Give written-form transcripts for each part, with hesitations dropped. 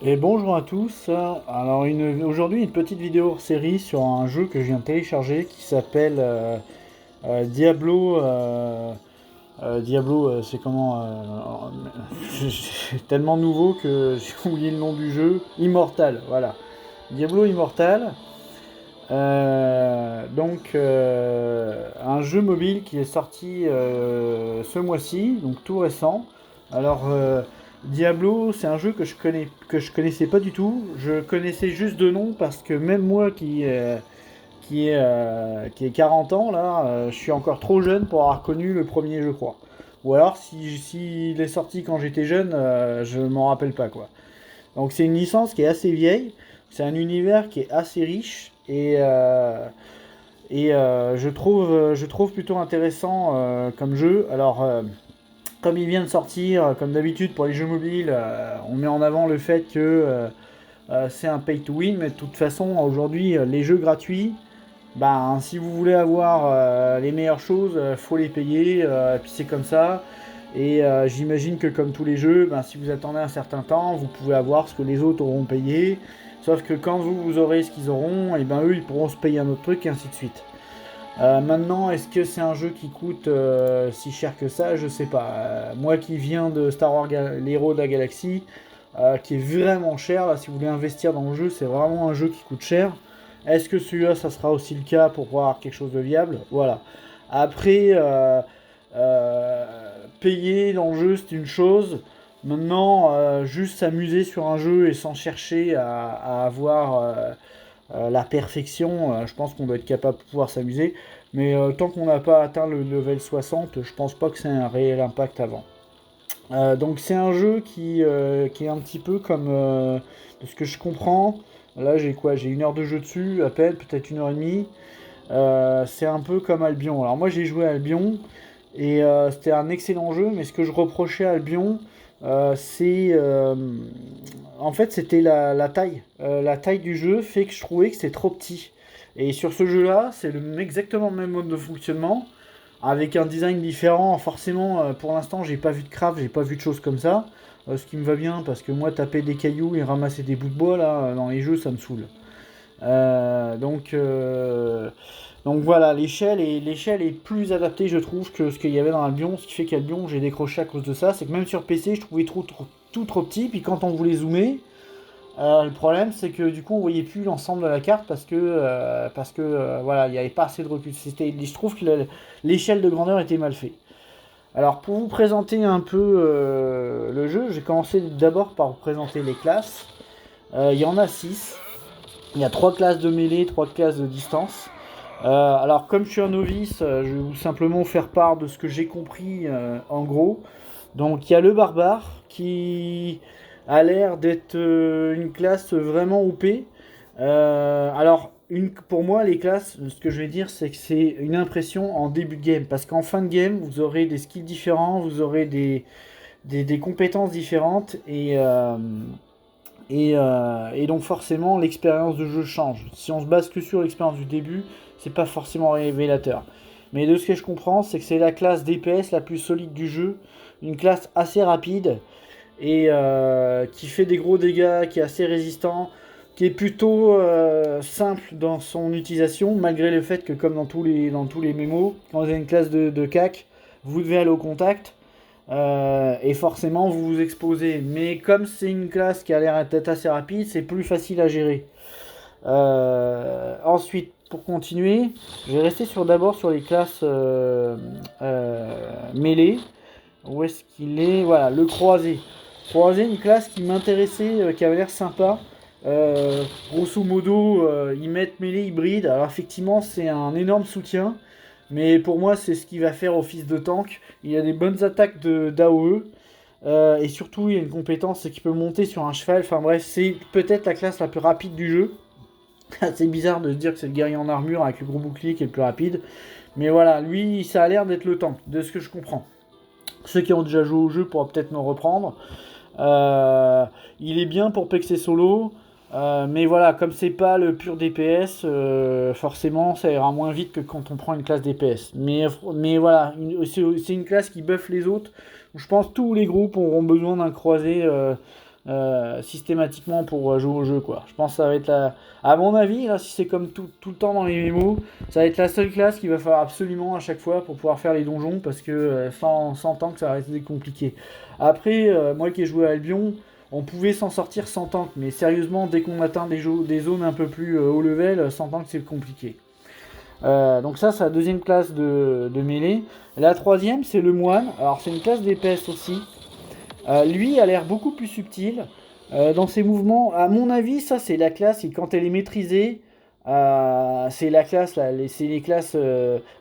Et bonjour à tous. Alors aujourd'hui une petite vidéo hors série sur un jeu que je viens de télécharger qui s'appelle Diablo. Diablo, c'est comment c'est tellement nouveau que j'ai oublié le nom du jeu. Immortal, voilà. Diablo Immortal. Un jeu mobile qui est sorti ce mois-ci, donc tout récent. Alors Diablo, c'est un jeu que je connaissais pas du tout. Je connaissais juste de nom parce que même moi qui est 40 ans là, je suis encore trop jeune pour avoir connu le premier, je crois. Ou alors si il est sorti quand j'étais jeune, je m'en rappelle pas quoi. Donc c'est une licence qui est assez vieille, c'est un univers qui est assez riche je trouve plutôt intéressant comme jeu. Alors comme il vient de sortir, comme d'habitude pour les jeux mobiles, on met en avant le fait que c'est un pay to win, mais de toute façon aujourd'hui les jeux gratuits, ben, si vous voulez avoir les meilleures choses, faut les payer, et puis c'est comme ça. Et j'imagine que comme tous les jeux, ben, si vous attendez un certain temps, vous pouvez avoir ce que les autres auront payé. Sauf que quand vous aurez ce qu'ils auront, et ben eux ils pourront se payer un autre truc et ainsi de suite. Maintenant, est-ce que c'est un jeu qui coûte si cher que ça? Je sais pas. Moi qui viens de Star Wars les Héros de la Galaxie, qui est vraiment cher, là, si vous voulez investir dans le jeu, c'est vraiment un jeu qui coûte cher. Est-ce que celui-là, ça sera aussi le cas pour voir quelque chose de viable? Voilà. Après, euh, payer dans le jeu, c'est une chose. Maintenant, juste s'amuser sur un jeu et sans chercher à avoir la perfection, je pense qu'on doit être capable de pouvoir s'amuser. Mais tant qu'on n'a pas atteint le level 60, je pense pas que c'est un réel impact avant. Donc c'est un jeu qui est un petit peu comme, de ce que je comprends, là j'ai quoi? J'ai une heure de jeu dessus, à peine, peut-être une heure et demie. C'est un peu comme Albion. Alors moi j'ai joué à Albion, et c'était un excellent jeu, mais ce que je reprochais à Albion, c'est... en fait, c'était la taille. La taille du jeu fait que je trouvais que c'était trop petit. Et sur ce jeu-là, c'est exactement le même mode de fonctionnement, avec un design différent. Forcément, pour l'instant, j'ai pas vu de craft, j'ai pas vu de choses comme ça. Ce qui me va bien, parce que moi, taper des cailloux et ramasser des bouts de bois, là, dans les jeux, ça me saoule. Euh, donc, euh, donc voilà, l'échelle est plus adaptée, je trouve, que ce qu'il y avait dans Albion. Ce qui fait qu'Albion, j'ai décroché à cause de ça. C'est que même sur PC, je trouvais tout trop petit. Puis quand on voulait zoomer, le problème, c'est que du coup, on voyait plus l'ensemble de la carte parce que voilà, il n'y avait pas assez de recul. Je trouve que l'échelle de grandeur était mal faite. Alors, pour vous présenter un peu le jeu, j'ai commencé d'abord par vous présenter les classes. Il y en a 6. Il y a 3 classes de mêlée, 3 classes de distance. Alors, comme je suis un novice, je vais vous simplement faire part de ce que j'ai compris en gros. Donc, il y a le barbare qui a l'air d'être une classe vraiment OP. Pour moi, les classes, ce que je vais dire, c'est que c'est une impression en début de game. Parce qu'en fin de game, vous aurez des skills différents, vous aurez des compétences différentes. Et donc forcément, l'expérience de jeu change. Si on se base que sur l'expérience du début, c'est pas forcément révélateur. Mais de ce que je comprends, c'est que c'est la classe DPS la plus solide du jeu, une classe assez rapide et qui fait des gros dégâts, qui est assez résistant, qui est plutôt simple dans son utilisation, malgré le fait que comme dans tous les mémos, quand vous avez une classe de CAC, vous devez aller au contact. Et forcément, vous vous exposez. Mais comme c'est une classe qui a l'air d'être assez rapide, c'est plus facile à gérer. Ensuite, pour continuer, je vais rester d'abord sur les classes mêlées. Où est-ce qu'il est? Voilà, le croisé. Croisé, une classe qui m'intéressait, qui avait l'air sympa. Grosso modo, ils mettent mêlée hybride. Alors effectivement, c'est un énorme soutien. Mais pour moi, c'est ce qui va faire office de tank. Il y a des bonnes attaques d'AOE. Et surtout, il y a une compétence, c'est qu'il peut monter sur un cheval. Enfin bref, c'est peut-être la classe la plus rapide du jeu. C'est bizarre de se dire que c'est le guerrier en armure avec le gros bouclier qui est le plus rapide. Mais voilà, lui, ça a l'air d'être le tank, de ce que je comprends. Ceux qui ont déjà joué au jeu pourront peut-être me reprendre. Euh, il est bien pour pexer solo. Mais voilà, comme c'est pas le pur DPS, forcément ça ira moins vite que quand on prend une classe DPS. Mais voilà, c'est une classe qui buff les autres. Je pense que tous les groupes auront besoin d'un croisé systématiquement pour jouer au jeu, quoi. Je pense que ça va être à mon avis, là, si c'est comme tout le temps dans les MMO, ça va être la seule classe qu'il va falloir absolument à chaque fois pour pouvoir faire les donjons, parce que sans tank, ça va rester compliqué. Après, moi qui ai joué à Albion, on pouvait s'en sortir sans tank, mais sérieusement, dès qu'on atteint des zones un peu plus haut level, sans tank, c'est compliqué. Donc ça, c'est la deuxième classe de mêlée. La troisième, c'est le moine. Alors, c'est une classe DPS aussi. Lui a l'air beaucoup plus subtil dans ses mouvements. À mon avis, ça, c'est la classe, et quand elle est maîtrisée, c'est la classe, là, c'est les classes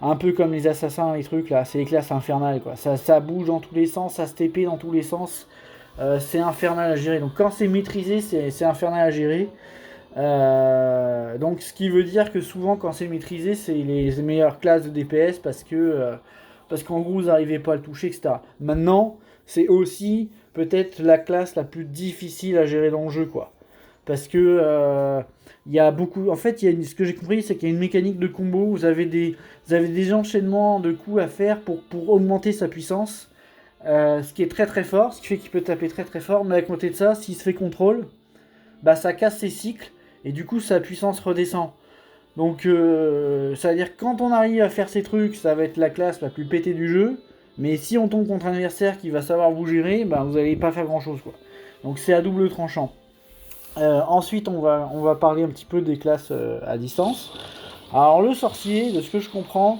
un peu comme les assassins, les trucs, là. C'est les classes infernales, quoi. Ça bouge dans tous les sens, ça se TP dans tous les sens. C'est infernal à gérer. Donc, quand c'est maîtrisé, c'est infernal à gérer. Donc ce qui veut dire que souvent quand c'est maîtrisé c'est les meilleures classes de DPS parce qu'en gros vous n'arrivez pas à le toucher, etc. Maintenant c'est aussi peut-être la classe la plus difficile à gérer dans le jeu, quoi, parce que il y a beaucoup, en fait ce que j'ai compris c'est qu'il y a une mécanique de combo, vous avez des enchaînements de coups à faire pour augmenter sa puissance, ce qui est très très fort, ce qui fait qu'il peut taper très très fort, mais à côté de ça s'il se fait contrôle, bah ça casse ses cycles et du coup sa puissance redescend. Donc ça veut dire que quand on arrive à faire ces trucs, ça va être la classe la plus pétée du jeu. Mais si on tombe contre un adversaire qui va savoir vous gérer, bah, vous n'allez pas faire grand chose, quoi. Donc c'est à double tranchant. Ensuite on va parler un petit peu des classes à distance. Alors le sorcier, de ce que je comprends,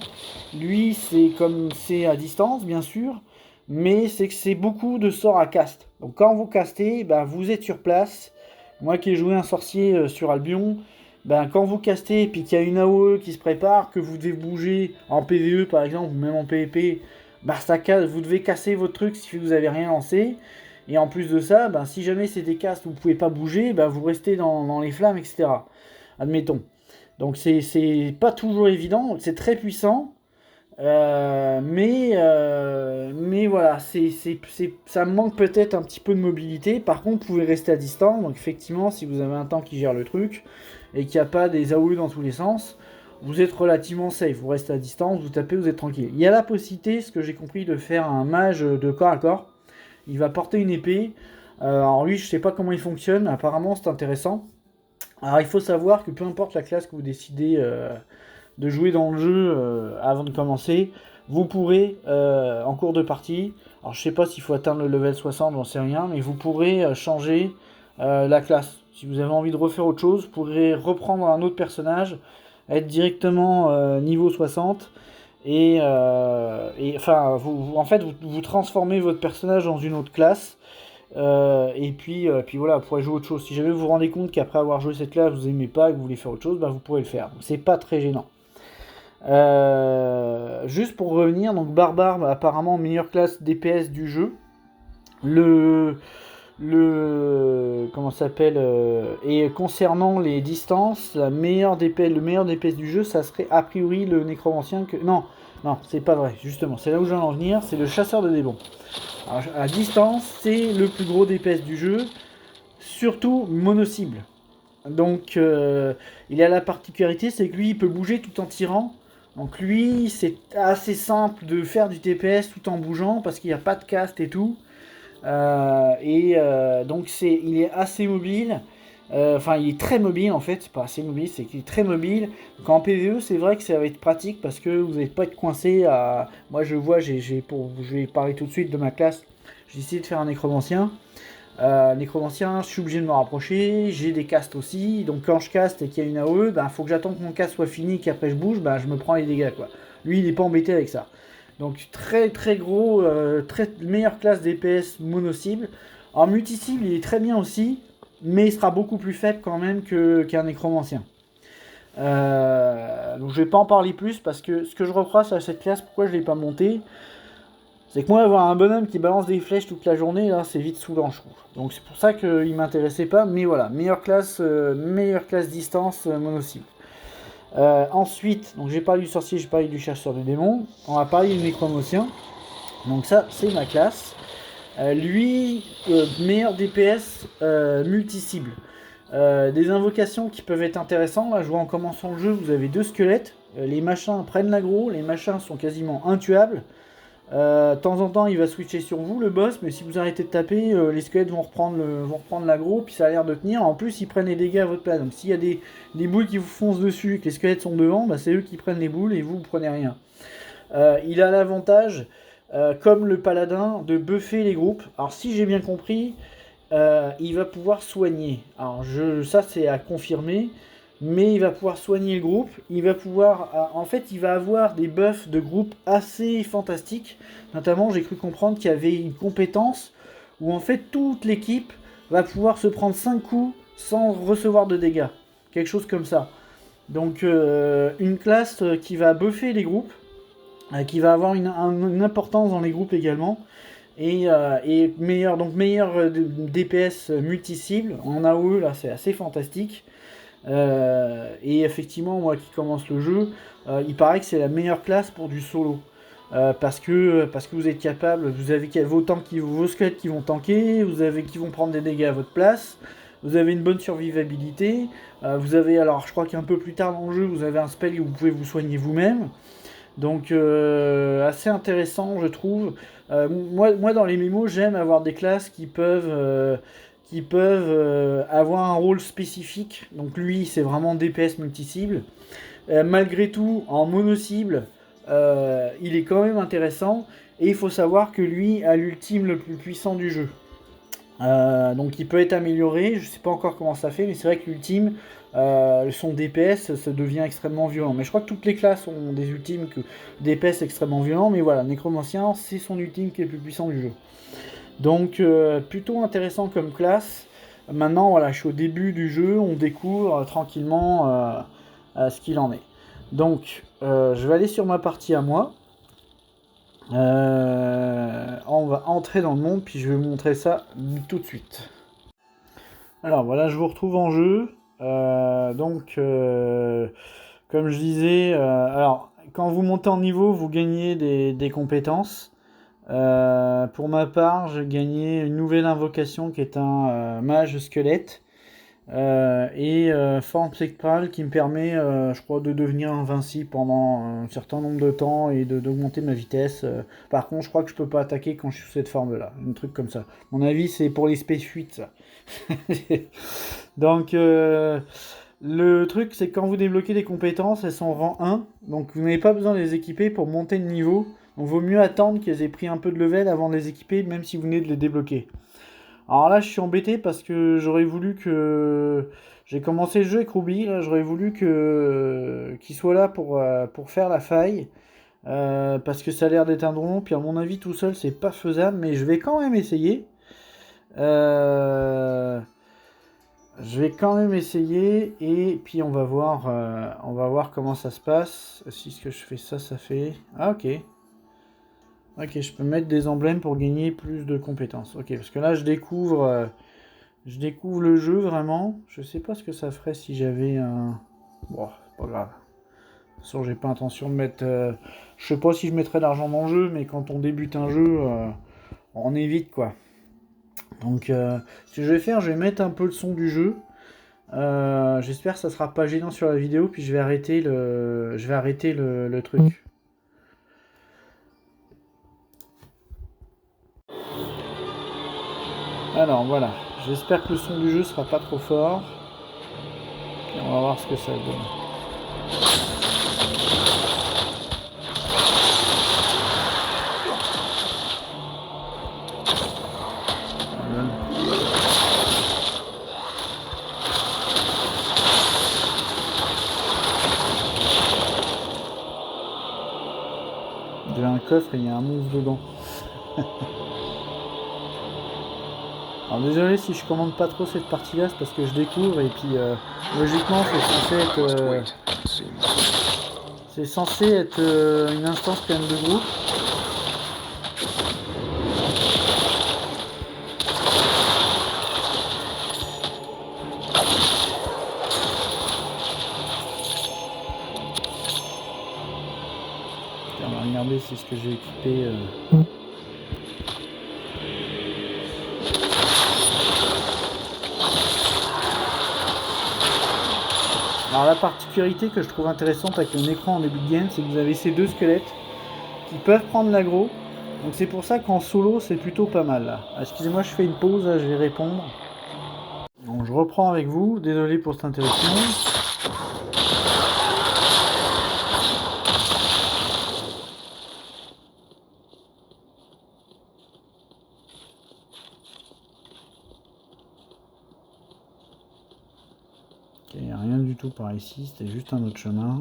lui c'est à distance bien sûr, mais c'est que c'est beaucoup de sorts à cast. Donc quand vous castez, bah, vous êtes sur place. Moi qui ai joué un sorcier sur Albion, ben, quand vous castez et puis qu'il y a une AOE qui se prépare, que vous devez bouger en PvE par exemple, ou même en PvP, ben, vous devez casser votre truc si vous n'avez rien lancé. Et en plus de ça, ben, si jamais c'est des castes où vous ne pouvez pas bouger, ben, vous restez dans les flammes, etc. Admettons. Donc c'est pas toujours évident, c'est très puissant. Mais voilà, ça manque peut-être un petit peu de mobilité. Par contre, vous pouvez rester à distance. Donc effectivement, si vous avez un tank qui gère le truc et qu'il n'y a pas des AOE dans tous les sens, vous êtes relativement safe. Vous restez à distance, vous tapez, vous êtes tranquille. Il y a la possibilité, ce que j'ai compris, de faire un mage de corps à corps. Il va porter une épée. Alors lui, je sais pas comment il fonctionne. Apparemment, c'est intéressant. Alors il faut savoir que peu importe la classe que vous décidez de jouer dans le jeu avant de commencer, vous pourrez en cours de partie, alors je sais pas s'il faut atteindre le level 60, j'en sais rien, mais vous pourrez changer la classe. Si vous avez envie de refaire autre chose, vous pourrez reprendre un autre personnage, être directement niveau 60 et enfin en fait vous transformez votre personnage dans une autre classe. Et puis voilà, vous pourrez jouer autre chose. Si jamais vous vous rendez compte qu'après avoir joué cette classe, vous aimez pas et que vous voulez faire autre chose, bah vous pourrez le faire. Donc c'est pas très gênant. Juste pour revenir, donc Barbare, apparemment meilleure classe DPS du jeu. Comment ça s'appelle et concernant les distances, le meilleur DPS du jeu, ça serait a priori le nécromancien que. Non, c'est pas vrai, justement, c'est là où je veux en venir, c'est le chasseur de démons. Alors, à distance, c'est le plus gros DPS du jeu, surtout mono-cible. Donc il a la particularité, c'est que lui il peut bouger tout en tirant. Donc lui c'est assez simple de faire du TPS tout en bougeant parce qu'il n'y a pas de cast et tout. Donc il est assez mobile. Enfin il est très mobile en fait, c'est pas assez mobile, c'est qu'il est très mobile. Donc en PvE c'est vrai que ça va être pratique parce que vous n'allez pas être coincé à... Moi je vois, je vais parler tout de suite de ma classe. J'ai essayé de faire un nécromancien. Nécromancien, je suis obligé de me rapprocher, j'ai des castes aussi, donc quand je caste et qu'il y a une AOE, bah, faut que j'attende que mon cast soit fini, qu'après je bouge, bah, je me prends les dégâts, quoi. Lui il est pas embêté avec ça. Donc très très gros, très meilleure classe DPS mono-cible. En multi-cible il est très bien aussi, mais il sera beaucoup plus faible quand même qu'un nécromancien. Donc je vais pas en parler plus parce que ce que je reproche à cette classe, pourquoi je l'ai pas monté, c'est que moi, avoir un bonhomme qui balance des flèches toute la journée, là, c'est vite saoulant, je trouve. Donc c'est pour ça qu'il m'intéressait pas, mais voilà, meilleure classe distance mono-cible. Ensuite, donc j'ai parlé du sorcier, j'ai parlé du chasseur de démons, on va parler du nécromancien. Donc ça, c'est ma classe. Lui, meilleur DPS multi-cible. Des invocations qui peuvent être intéressantes. Là, je vois en commençant le jeu, vous avez 2 squelettes. Les machins prennent l'aggro, les machins sont quasiment intuables. De temps en temps, il va switcher sur vous, le boss, mais si vous arrêtez de taper, les squelettes vont reprendre l'aggro, puis ça a l'air de tenir. En plus, ils prennent les dégâts à votre place. Donc s'il y a des boules qui vous foncent dessus et que les squelettes sont devant, bah, c'est eux qui prennent les boules et vous prenez rien. Il a l'avantage, comme le paladin, de buffer les groupes. Alors si j'ai bien compris, il va pouvoir soigner. Alors ça c'est à confirmer. Mais il va pouvoir soigner le groupe, il va pouvoir, en fait, il va avoir des buffs de groupe assez fantastiques. Notamment, j'ai cru comprendre qu'il y avait une compétence où en fait toute l'équipe va pouvoir se prendre 5 coups sans recevoir de dégâts. Quelque chose comme ça. Donc une classe qui va buffer les groupes, qui va avoir une importance dans les groupes également. Et meilleur DPS multi-cible. En AOE, là, c'est assez fantastique. Et effectivement, moi qui commence le jeu, il paraît que c'est la meilleure classe pour du solo. Parce que vous êtes capable, vous avez vos squelettes qui vont tanker, qui vont prendre des dégâts à votre place, vous avez une bonne survivabilité, vous avez, alors je crois qu'un peu plus tard dans le jeu, vous avez un spell où vous pouvez vous soigner vous-même. Donc assez intéressant je trouve. Moi dans les MMO j'aime avoir des classes qui peuvent avoir un rôle spécifique. Donc lui c'est vraiment DPS multi-cible. Malgré tout en mono-cible il est quand même intéressant. Et il faut savoir que lui a l'ultime le plus puissant du jeu. Donc il peut être amélioré, je sais pas encore comment ça fait, mais c'est vrai que l'ultime, son DPS, ça devient extrêmement violent. Mais je crois que toutes les classes ont des ultimes que DPS extrêmement violents, mais voilà, Nécromancien, c'est son ultime qui est le plus puissant du jeu. Donc plutôt intéressant comme classe. Maintenant, voilà, je suis au début du jeu, on découvre tranquillement ce qu'il en est. Donc, je vais aller sur ma partie à moi. On va entrer dans le monde, puis je vais vous montrer ça tout de suite. Alors voilà, je vous retrouve en jeu. Comme je disais, alors quand vous montez en niveau, vous gagnez des compétences. Pour ma part, j'ai gagné une nouvelle invocation qui est un mage squelette. Et forme spectrale qui me permet, je crois, de devenir invincible pendant un certain nombre de temps et d'augmenter ma vitesse. Par contre, je crois que je peux pas attaquer quand je suis sous cette forme-là. Un truc comme ça. Mon avis, c'est pour les Space 8, ça. Donc, le truc, c'est que quand vous débloquez des compétences, elles sont rang 1. Donc, vous n'avez pas besoin de les équiper pour monter de niveau. Donc, vaut mieux attendre qu'elles aient pris un peu de level avant de les équiper, même si vous venez de les débloquer. Alors là, je suis embêté parce que j'aurais voulu que... J'ai commencé le jeu avec Ruby, là, j'aurais voulu qu'il soit là pour faire la faille. Parce que ça a l'air d'être un drone, puis à mon avis, tout seul, c'est pas faisable, mais je vais quand même essayer. Je vais quand même essayer, et puis on va voir comment ça se passe. Si ce que je fais ça, ça fait... Ah, ok. Ok, je peux mettre des emblèmes pour gagner plus de compétences. Ok, parce que là, je découvre le jeu vraiment. Je sais pas ce que ça ferait si j'avais un... Bon, c'est pas grave. De toute façon, j'ai pas intention de mettre... Je sais pas si je mettrais de l'argent dans le jeu, mais quand on débute un jeu, on évite, quoi. Donc, ce que je vais faire, je vais mettre un peu le son du jeu. J'espère que ça sera pas gênant sur la vidéo, puis je vais arrêter le truc. Alors voilà, j'espère que le son du jeu sera pas trop fort. Et on va voir ce que ça donne. Il y a un coffre et il y a un monstre dedans. Alors désolé si je commande pas trop cette partie là, c'est parce que je découvre et puis logiquement c'est censé être une instance pleine de groupe. On va regarder c'est ce que j'ai équipé. Alors la particularité que je trouve intéressante avec un écran en début de game, c'est que vous avez ces deux squelettes qui peuvent prendre l'aggro, Donc c'est pour ça qu'en solo c'est plutôt pas mal là. Excusez-moi, je fais une pause, là, je vais répondre. Donc je reprends avec vous, désolé pour cette interruption. Ok, il n'y a rien du tout par ici, c'était juste un autre chemin.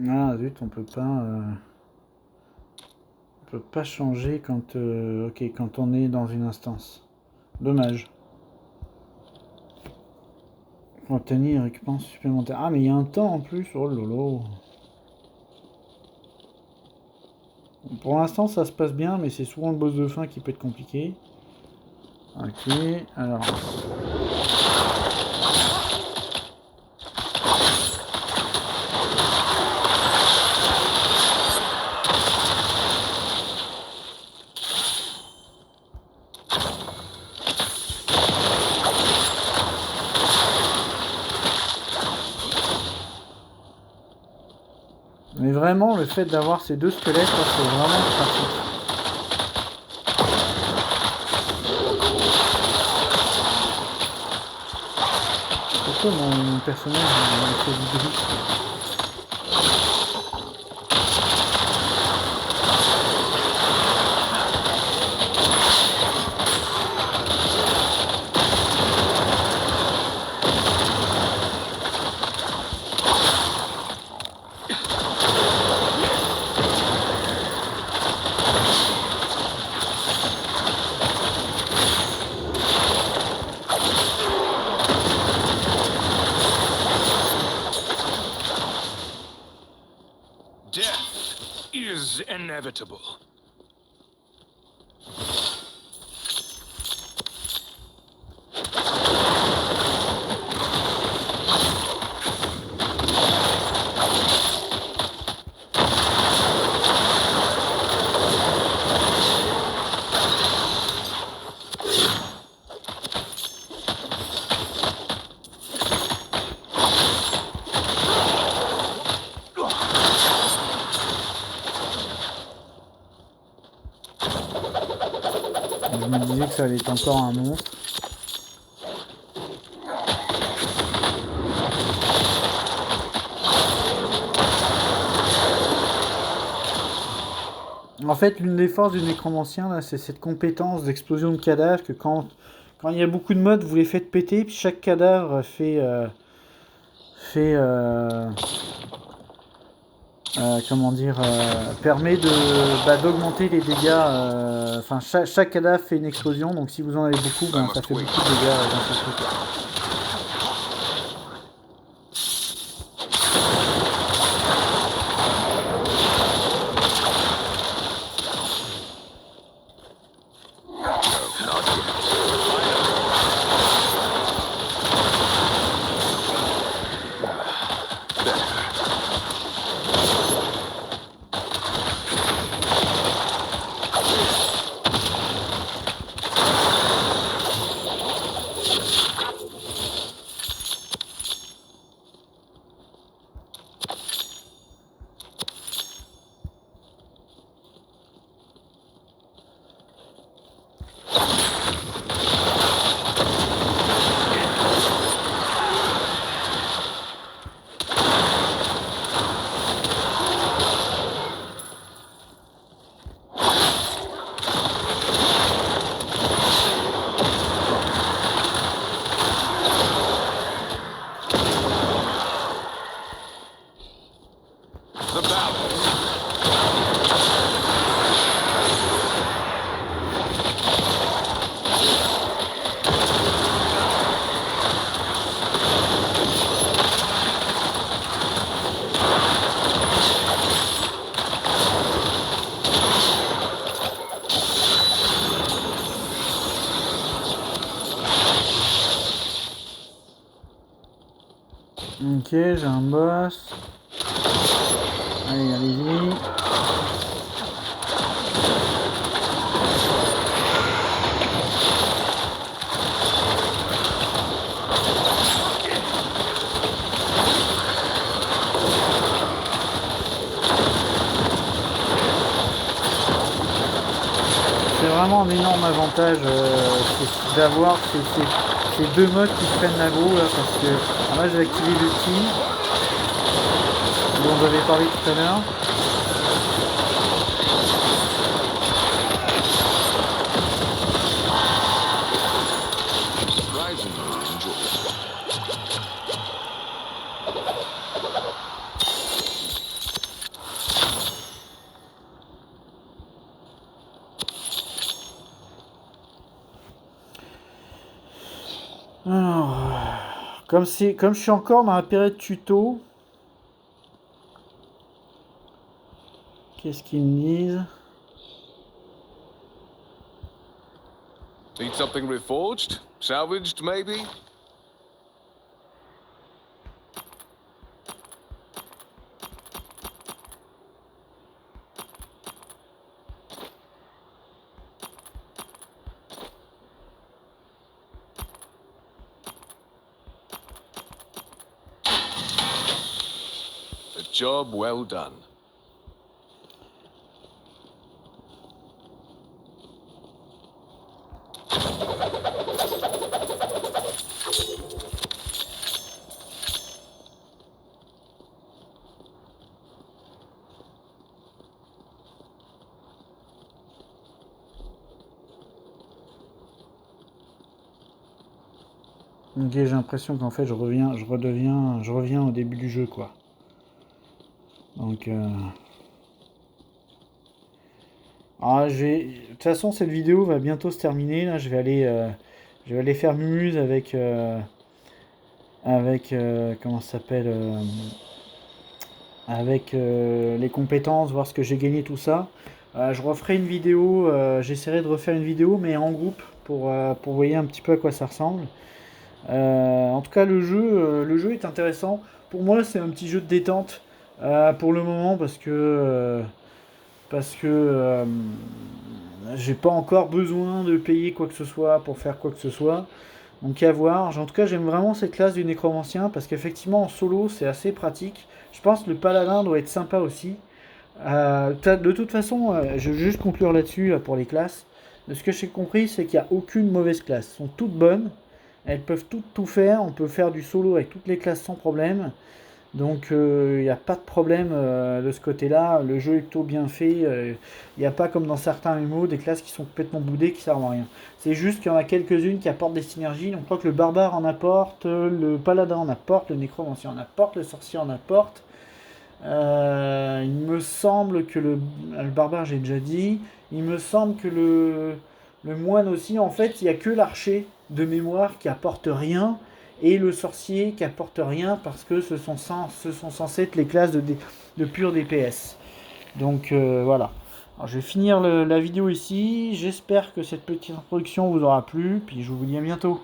Ah zut, on peut pas changer quand, ok, quand on est dans une instance. Dommage. Obtenir récompense supplémentaire. Ah mais il y a un temps en plus, oh lolo. Pour l'instant ça se passe bien, mais c'est souvent le boss de fin qui peut être compliqué. Ok, alors... Mais vraiment, le fait d'avoir ces deux squelettes, c'est vraiment pratique. Pourquoi mon personnage fait du drift? Death is inevitable. Je me disais que ça allait être encore un monstre. En fait, l'une des forces du nécromancien, là, c'est cette compétence d'explosion de cadavres, que quand il y a beaucoup de modes, vous les faites péter, puis chaque cadavre fait comment dire, permet d'augmenter les dégâts. Enfin, chaque cadavre fait une explosion, donc si vous en avez beaucoup, ben, ça fait beaucoup de dégâts dans ce truc. Ok, j'ai un boss. Allez, allez-y. C'est vraiment un énorme avantage d'avoir ces deux modes qui prennent l'aggro là, parce que moi j'ai activé l'ulti dont j'avais parlé tout à l'heure. Alors, comme je suis encore dans la période tuto, qu'est-ce qu'ils me disent? Need something reforged? Salvaged, maybe? A job well done. Ok, j'ai l'impression qu'en fait je reviens au début du jeu quoi. Donc alors, de toute façon cette vidéo va bientôt se terminer. Là, je vais aller faire mumuse avec comment ça s'appelle avec les compétences, voir ce que j'ai gagné tout ça. Je referai une vidéo, j'essaierai de refaire une vidéo mais en groupe pour voir un petit peu à quoi ça ressemble. En tout cas, le jeu est intéressant. Pour moi, c'est un petit jeu de détente pour le moment parce que j'ai pas encore besoin de payer quoi que ce soit pour faire quoi que ce soit. Donc à voir. En tout cas, j'aime vraiment cette classe du nécromancien parce qu'effectivement en solo c'est assez pratique. Je pense que le paladin doit être sympa aussi. De toute façon, je vais juste conclure là-dessus pour les classes. De ce que j'ai compris, c'est qu'il n'y a aucune mauvaise classe. Elles sont toutes bonnes. Elles peuvent toutes tout faire. On peut faire du solo avec toutes les classes sans problème. Donc il n'y a pas de problème de ce côté-là. Le jeu est plutôt bien fait. Il n'y a pas comme dans certains MMO des classes qui sont complètement boudées qui servent à rien. C'est juste qu'il y en a quelques-unes qui apportent des synergies. Donc je crois que le barbare en apporte, le paladin en apporte, le nécromancien en apporte, le sorcier en apporte. Il me semble que le barbare j'ai déjà dit. Il me semble que le moine aussi. En fait, il n'y a que l'archer de mémoire qui apporte rien. Et le sorcier qui apporte rien parce que ce sont censés être les classes de pur DPS. Donc voilà. Alors, je vais finir la vidéo ici. J'espère que cette petite introduction vous aura plu. Puis je vous dis à bientôt.